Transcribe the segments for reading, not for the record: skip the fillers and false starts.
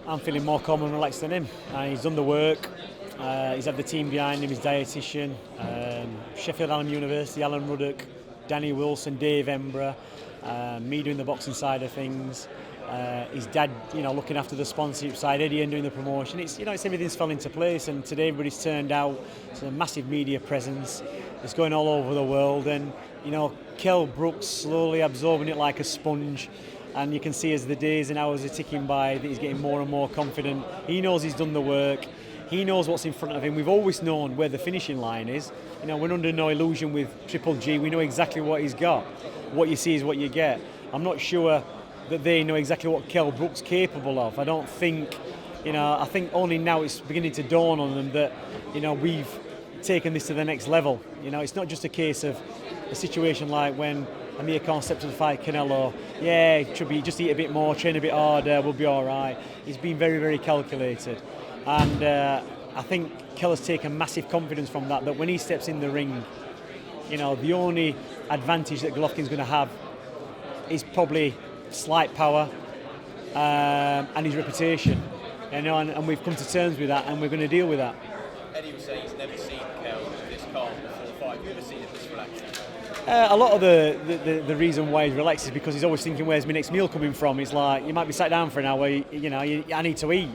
I'm feeling more calm and relaxed than him. He's done the work. He's had the team behind him, his dietitian, Sheffield Hallam University, Alan Ruddock, Danny Wilson, Dave Embra, me doing the boxing side of things, his dad, looking after the sponsorship side, Eddie and doing the promotion. It's everything's fell into place, and today everybody's turned out. It's a massive media presence. It's going all over the world, and Kell Brook slowly absorbing it like a sponge. And you can see as the days and hours are ticking by that he's getting more and more confident. He knows he's done the work. He knows what's in front of him. We've always known where the finishing line is. We're under no illusion with Triple G. We know exactly what he's got. What you see is what you get. I'm not sure that they know exactly what Kell Brook's capable of. I don't think, I think only now it's beginning to dawn on them that, we've taken this to the next level. It's not just a case of a situation like when Amir Khan stepped to the fight Canelo. Yeah, it should be just eat a bit more, train a bit harder, we'll be all right. He's been very, very calculated. And I think Kell has taken massive confidence from that when he steps in the ring, the only advantage that Golovkin's going to have is probably slight power and his reputation. And we've come to terms with that, and we're going to deal with that. Eddie was saying he's never seen Kell this calm before the fight. Have you ever seen him this relaxed? A lot of the reason why he's relaxed is because he's always thinking, where's my next meal coming from? It's like, you might be sat down for an hour, I need to eat.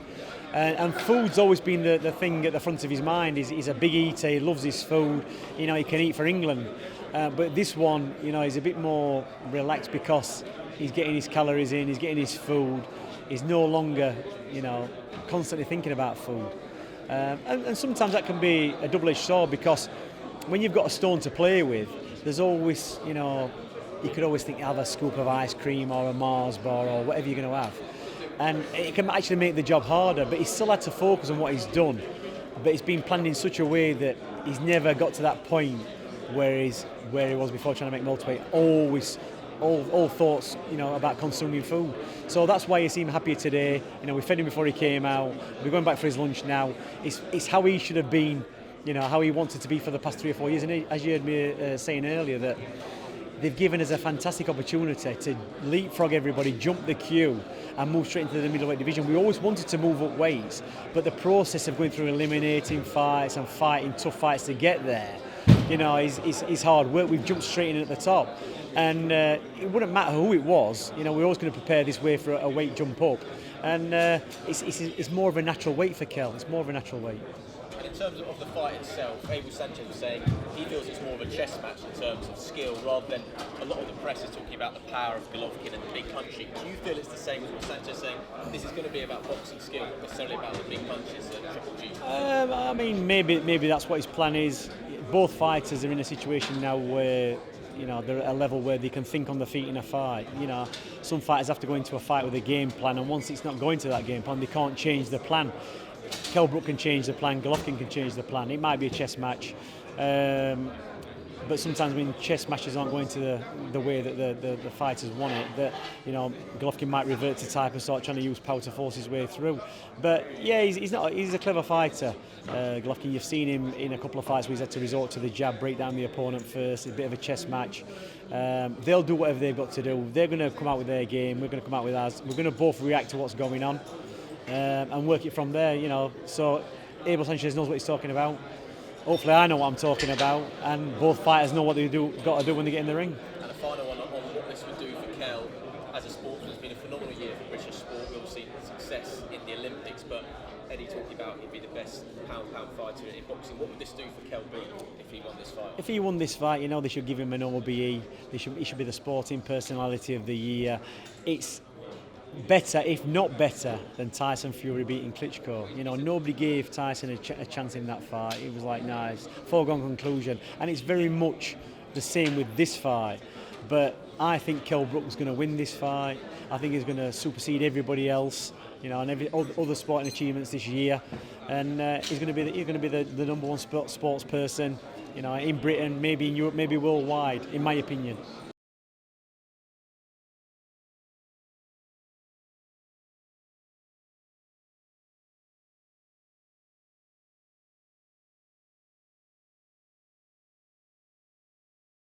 And food's always been the thing at the front of his mind. He's a big eater, he loves his food, he can eat for England. But this one, he's a bit more relaxed because he's getting his calories in, he's getting his food. He's no longer, constantly thinking about food. And sometimes that can be a double-edged sword, because when you've got a stone to play with, there's always, you could always think, have a scoop of ice cream or a Mars bar or whatever you're going to have. And it can actually make the job harder, but he's still had to focus on what he's done. But it's been planned in such a way that he's never got to that point where he was before trying to make welterweight. Always, all thoughts, about consuming food. So that's why you seem happier today. We fed him before he came out. We're going back for his lunch now. It's how he should have been, how he wanted to be for the past 3 or 4 years. And as you heard me saying earlier, that they've given us a fantastic opportunity to leapfrog everybody, jump the queue, and move straight into the middleweight division. We always wanted to move up weights, but the process of going through eliminating fights and fighting tough fights to get there, is hard work. We've jumped straight in at the top, and it wouldn't matter who it was. We're always going to prepare this way for a weight jump up, and it's more of a natural weight for Kell. It's more of a natural weight. And in terms of the fight itself, Abel Sanchez was saying he feels it's more of a chess match in terms of skill, rather than a lot of the press is talking about the power of Golovkin and the big punching. Do you feel it's the same as what Sanchez saying? This is going to be about boxing skill, not necessarily about the big punches at Triple G? I mean, maybe that's what his plan is. Both fighters are in a situation now where they're at a level where they can think on their feet in a fight. Some fighters have to go into a fight with a game plan, and once it's not going to that game plan, they can't change the plan. Kell Brook can change the plan, Golovkin can change the plan. It might be a chess match, but sometimes when chess matches aren't going to the way that the fighters want it, that Golovkin might revert to type and start trying to use power to force his way through. But yeah, he's a clever fighter. Golovkin, you've seen him in a couple of fights where he's had to resort to the jab, break down the opponent first, a bit of a chess match. They'll do whatever they've got to do. They're going to come out with their game, we're going to come out with ours. We're going to both react to what's going on. And work it from there, So Abel Sanchez knows what he's talking about. Hopefully I know what I'm talking about, and both fighters know what they got to do when they get in the ring. And a final one on what this would do for Kell as a sportsman. It's been a phenomenal year for British sport. We've seen success in the Olympics, but Eddie talking about he'd be the best pound fighter in boxing. What would this do for Kell Brook if he won this fight? If he won this fight, they should give him an OBE. He should be the sporting personality of the year. It's better, if not better, than Tyson Fury beating Klitschko. Nobody gave Tyson a chance in that fight. It was like, nice, foregone conclusion. And it's very much the same with this fight. But I think Kell Brook is going to win this fight. I think he's going to supersede everybody else, and every other sporting achievements this year. And he's going to be the number one sports person, in Britain, maybe in Europe, maybe worldwide, in my opinion.